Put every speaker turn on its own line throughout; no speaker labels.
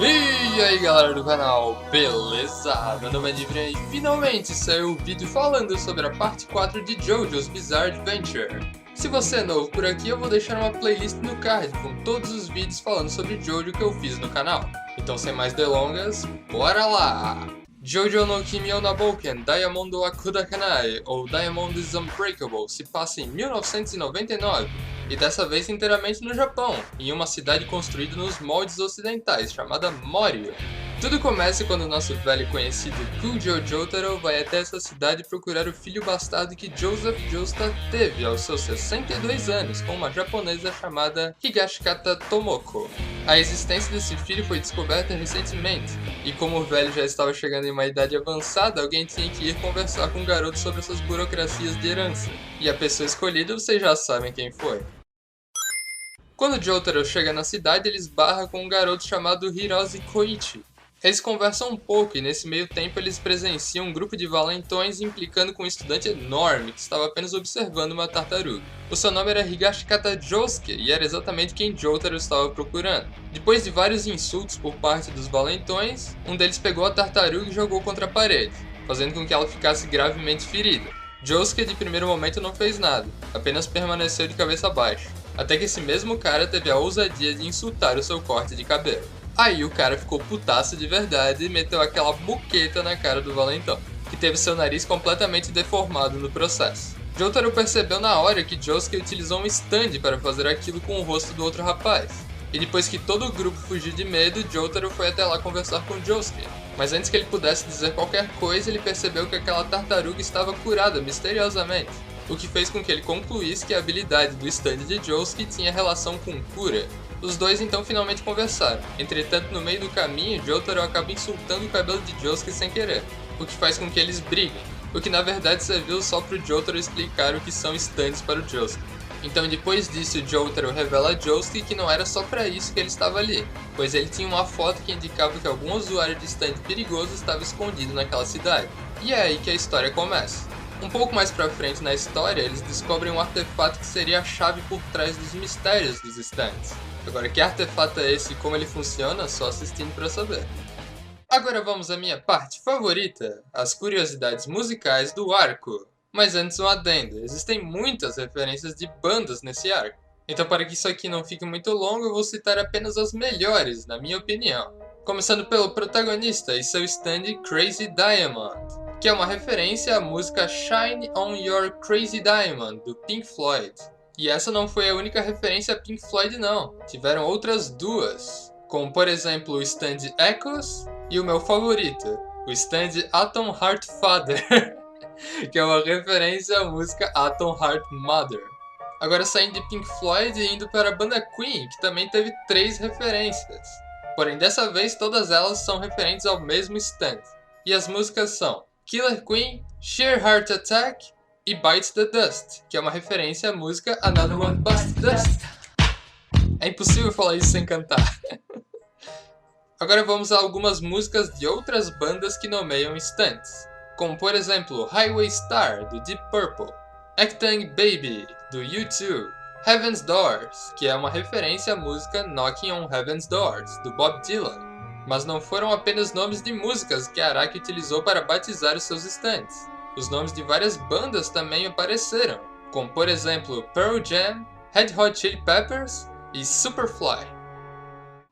E aí galera do canal, beleza? Meu nome é Divine e finalmente saiu o vídeo falando sobre a parte 4 de JoJo's Bizarre Adventure. Se você é novo por aqui, eu vou deixar uma playlist no card com todos os vídeos falando sobre Jojo que eu fiz no canal. Então sem mais delongas, bora lá! Jojo no Kimi no Bouken Diamond wa Kudakanai, ou Diamond is Unbreakable, se passa em 1999, e dessa vez inteiramente no Japão, em uma cidade construída nos moldes ocidentais, chamada Morio. Tudo começa quando nosso velho conhecido Kujo Jotaro vai até essa cidade procurar o filho bastardo que Joseph Joestar teve aos seus 62 anos com uma japonesa chamada Higashikata Tomoko. A existência desse filho foi descoberta recentemente, e como o velho já estava chegando em uma idade avançada, alguém tinha que ir conversar com o garoto sobre essas burocracias de herança. E a pessoa escolhida vocês já sabem quem foi. Quando Jotaro chega na cidade, ele esbarra com um garoto chamado Hirose Koichi. Eles conversam um pouco e nesse meio tempo eles presenciam um grupo de valentões implicando com um estudante enorme que estava apenas observando uma tartaruga. O seu nome era Higashikata Josuke e era exatamente quem Jotaro estava procurando. Depois de vários insultos por parte dos valentões, um deles pegou a tartaruga e jogou contra a parede, fazendo com que ela ficasse gravemente ferida. Josuke de primeiro momento não fez nada, apenas permaneceu de cabeça baixa, até que esse mesmo cara teve a ousadia de insultar o seu corte de cabelo. Aí o cara ficou putaço de verdade e meteu aquela buqueta na cara do valentão, que teve seu nariz completamente deformado no processo. Jotaro percebeu na hora que Josuke utilizou um stand para fazer aquilo com o rosto do outro rapaz. E depois que todo o grupo fugiu de medo, Jotaro foi até lá conversar com Josuke. Mas antes que ele pudesse dizer qualquer coisa, ele percebeu que aquela tartaruga estava curada misteriosamente, o que fez com que ele concluísse que a habilidade do stand de Josuke tinha relação com cura. Os dois então finalmente conversaram. Entretanto, no meio do caminho, Jotaro acaba insultando o cabelo de Josuke sem querer, o que faz com que eles briguem, o que na verdade serviu só para o Jotaro explicar o que são stands para o Josuke. Então depois disso, Jotaro revela a Josuke que não era só para isso que ele estava ali, pois ele tinha uma foto que indicava que algum usuário de stand perigoso estava escondido naquela cidade. E é aí que a história começa. Um pouco mais pra frente na história, eles descobrem um artefato que seria a chave por trás dos mistérios dos stands. Agora, que artefato é esse e como ele funciona, só assistindo pra saber. Agora vamos à minha parte favorita, as curiosidades musicais do arco. Mas antes um adendo, existem muitas referências de bandas nesse arco. Então para que isso aqui não fique muito longo, eu vou citar apenas as melhores, na minha opinião. Começando pelo protagonista e seu stand Crazy Diamond, que é uma referência à música Shine on Your Crazy Diamond, do Pink Floyd. E essa não foi a única referência a Pink Floyd não, tiveram outras duas, como por exemplo o stand Echoes e o meu favorito, o stand Atom Heart Father, que é uma referência à música Atom Heart Mother. Agora saindo de Pink Floyd e indo para a banda Queen, que também teve 3 referências. Porém dessa vez todas elas são referentes ao mesmo stand. E as músicas são Killer Queen, Sheer Heart Attack e Bites the Dust, que é uma referência à música Another One Bites the Dust. É impossível falar isso sem cantar. Agora vamos a algumas músicas de outras bandas que nomeiam stands, como por exemplo Highway Star, do Deep Purple, Actang Baby, do U2, Heaven's Doors, que é uma referência à música Knocking on Heaven's Doors, do Bob Dylan. Mas não foram apenas nomes de músicas que Araki utilizou para batizar os seus stands. Os nomes de várias bandas também apareceram, como por exemplo Pearl Jam, Red Hot Chili Peppers e Superfly.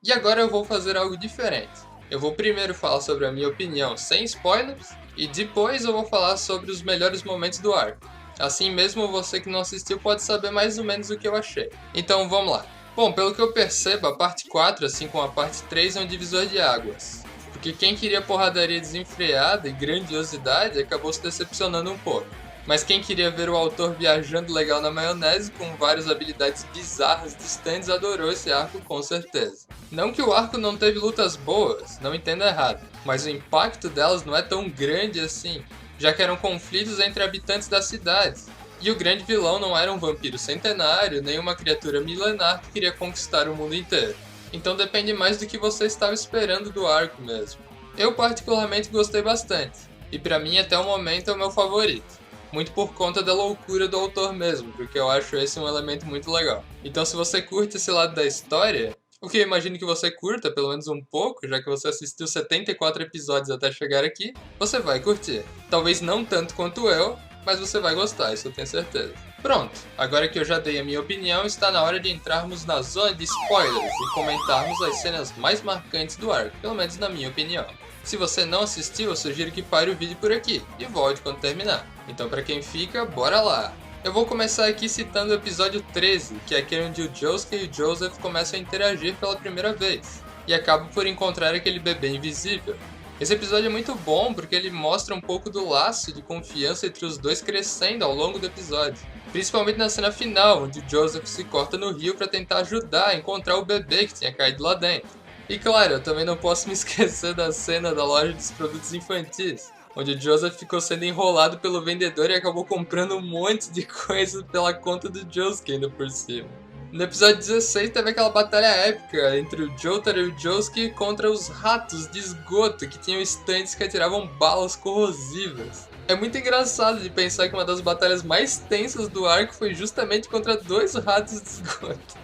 E agora eu vou fazer algo diferente. Eu vou primeiro falar sobre a minha opinião sem spoilers, e depois eu vou falar sobre os melhores momentos do arco. Assim mesmo você que não assistiu pode saber mais ou menos o que eu achei. Então vamos lá. Bom, pelo que eu percebo, a parte 4, assim como a parte 3, é um divisor de águas. Porque quem queria porradaria desenfreada e grandiosidade acabou se decepcionando um pouco. Mas quem queria ver o autor viajando legal na maionese com várias habilidades bizarras de stands adorou esse arco com certeza. Não que o arco não teve lutas boas, não entenda errado, mas o impacto delas não é tão grande assim, já que eram conflitos entre habitantes da cidade. E o grande vilão não era um vampiro centenário, nem uma criatura milenar que queria conquistar o mundo inteiro. Então depende mais do que você estava esperando do arco mesmo. Eu particularmente gostei bastante, e pra mim até o momento é o meu favorito. muito por conta da loucura do autor mesmo, porque eu acho esse um elemento muito legal. Então se você curte esse lado da história, o que eu imagino que você curta, pelo menos um pouco, já que você assistiu 74 episódios até chegar aqui, você vai curtir. Talvez não tanto quanto eu, mas você vai gostar, isso eu tenho certeza. Pronto, agora que eu já dei a minha opinião, está na hora de entrarmos na zona de spoilers e comentarmos as cenas mais marcantes do arco, pelo menos na minha opinião. Se você não assistiu, eu sugiro que pare o vídeo por aqui e volte quando terminar. Então pra quem fica, bora lá! Eu vou começar aqui citando o episódio 13, que é aquele onde o Josuke e o Joseph começam a interagir pela primeira vez, e acabam por encontrar aquele bebê invisível. Esse episódio é muito bom porque ele mostra um pouco do laço de confiança entre os dois crescendo ao longo do episódio. Principalmente na cena final, onde o Joseph se corta no rio para tentar ajudar a encontrar o bebê que tinha caído lá dentro. E claro, eu também não posso me esquecer da cena da loja dos produtos infantis, onde o Joseph ficou sendo enrolado pelo vendedor e acabou comprando um monte de coisa pela conta do Josuke ainda por cima. No episódio 16 teve aquela batalha épica entre o Jotaro e o Josuke contra os ratos de esgoto que tinham estantes que atiravam balas corrosivas. É muito engraçado de pensar que uma das batalhas mais tensas do arco foi justamente contra dois ratos de esgoto.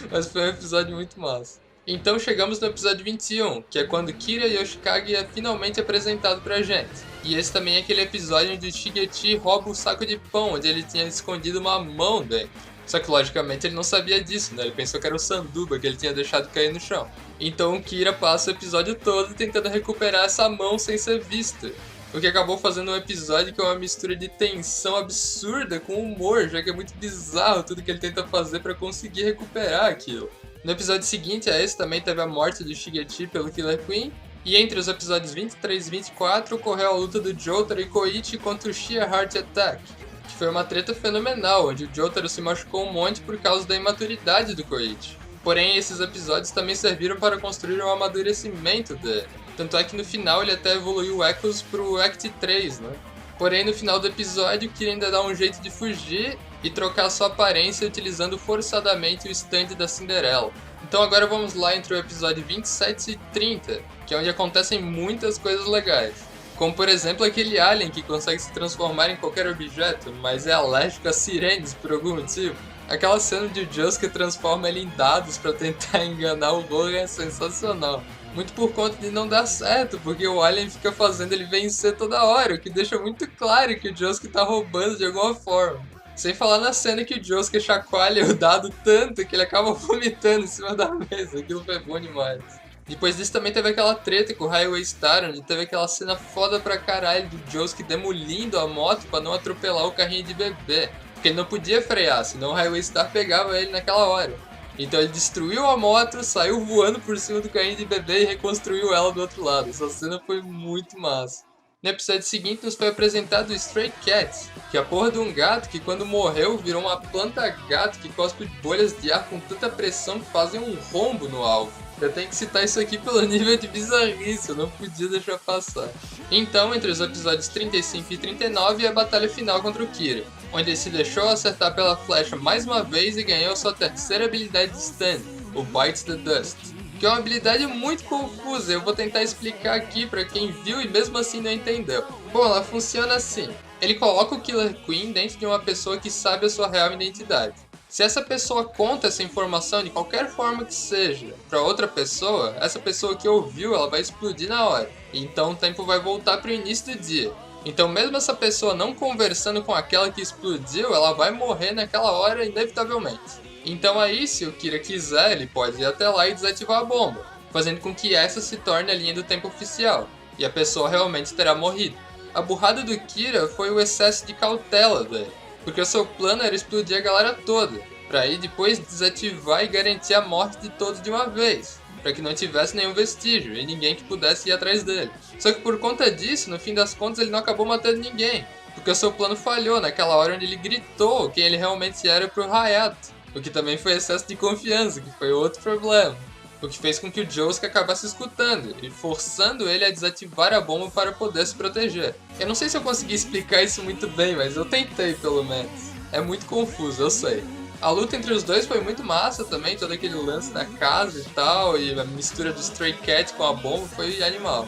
Mas foi um episódio muito massa. Então chegamos no episódio 21, que é quando Kira Yoshikage é finalmente apresentado pra gente. E esse também é aquele episódio onde o Shigechi rouba um saco de pão, onde ele tinha escondido uma mão dentro. Só que logicamente ele não sabia disso, né? Ele pensou que era o sanduba que ele tinha deixado cair no chão. Então o Kira passa o episódio todo tentando recuperar essa mão sem ser vista. O que acabou fazendo um episódio que é uma mistura de tensão absurda com humor, já que é muito bizarro tudo que ele tenta fazer pra conseguir recuperar aquilo. No episódio seguinte a esse também teve a morte do Shigechi pelo Killer Queen, e entre os episódios 23 e 24 ocorreu a luta do Jotaro e Koichi contra o Sheer Heart Attack, que foi uma treta fenomenal, onde o Jotaro se machucou um monte por causa da imaturidade do Koichi. Porém, esses episódios também serviram para construir um amadurecimento dele. Tanto é que no final ele até evoluiu o Echoes pro Act 3, né? Porém, no final do episódio, Kira ainda dá um jeito de fugir e trocar sua aparência utilizando forçadamente o stand da Cinderela. Então agora vamos lá entre o episódio 27 e 30, que é onde acontecem muitas coisas legais. Como por exemplo aquele alien que consegue se transformar em qualquer objeto, mas é alérgico a sirenes por algum motivo. Aquela cena de o Josuke transforma ele em dados para tentar enganar o Logan é sensacional. Muito por conta de não dar certo, porque o alien fica fazendo ele vencer toda hora, o que deixa muito claro que o Josuke tá roubando de alguma forma. Sem falar na cena que o Josuke chacoalha o dado tanto que ele acaba vomitando em cima da mesa, aquilo foi bom demais. Depois disso também teve aquela treta com o Highway Star, onde teve aquela cena foda pra caralho do Josuke demolindo a moto pra não atropelar o carrinho de bebê. Porque ele não podia frear, senão o Highway Star pegava ele naquela hora. Então ele destruiu a moto, saiu voando por cima do carrinho de bebê e reconstruiu ela do outro lado. Essa cena foi muito massa. No episódio seguinte nos foi apresentado o Stray Cat, que é a porra de um gato que quando morreu virou uma planta gato que cospe bolhas de ar com tanta pressão que fazem um rombo no alvo. Eu tenho que citar isso aqui pelo nível de bizarrice, eu não podia deixar passar. Então, entre os episódios 35 e 39 é a batalha final contra o Kira, onde ele se deixou acertar pela flecha mais uma vez e ganhou sua terceira habilidade de stun, o Bite the Dust, que é uma habilidade muito confusa, eu vou tentar explicar aqui pra quem viu e mesmo assim não entendeu. Bom, ela funciona assim, ele coloca o Killer Queen dentro de uma pessoa que sabe a sua real identidade. Se essa pessoa conta essa informação de qualquer forma que seja para outra pessoa, essa pessoa que ouviu ela vai explodir na hora. Então o tempo vai voltar para o início do dia. Então mesmo essa pessoa não conversando com aquela que explodiu, ela vai morrer naquela hora inevitavelmente. Então aí, se o Kira quiser, ele pode ir até lá e desativar a bomba, fazendo com que essa se torne a linha do tempo oficial, e a pessoa realmente terá morrido. A burrada do Kira foi o excesso de cautela dele, porque o seu plano era explodir a galera toda, pra aí depois desativar e garantir a morte de todos de uma vez, pra que não tivesse nenhum vestígio e ninguém que pudesse ir atrás dele. Só que por conta disso, no fim das contas ele não acabou matando ninguém, porque o seu plano falhou naquela hora onde ele gritou quem ele realmente era pro Hayato, o que também foi excesso de confiança, que foi outro problema. O que fez com que o Josuke acabasse escutando e forçando ele a desativar a bomba para poder se proteger. Eu não sei se eu consegui explicar isso muito bem, mas eu tentei pelo menos. É muito confuso, eu sei. A luta entre os dois foi muito massa também, todo aquele lance na casa e tal, e a mistura do Stray Cat com a bomba foi animal.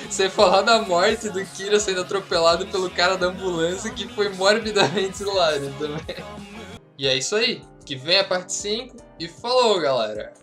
Sem falar da morte do Kira sendo atropelado pelo cara da ambulância, que foi morbidamente hilário também. E é isso aí, que vem a parte 5 e falou, galera!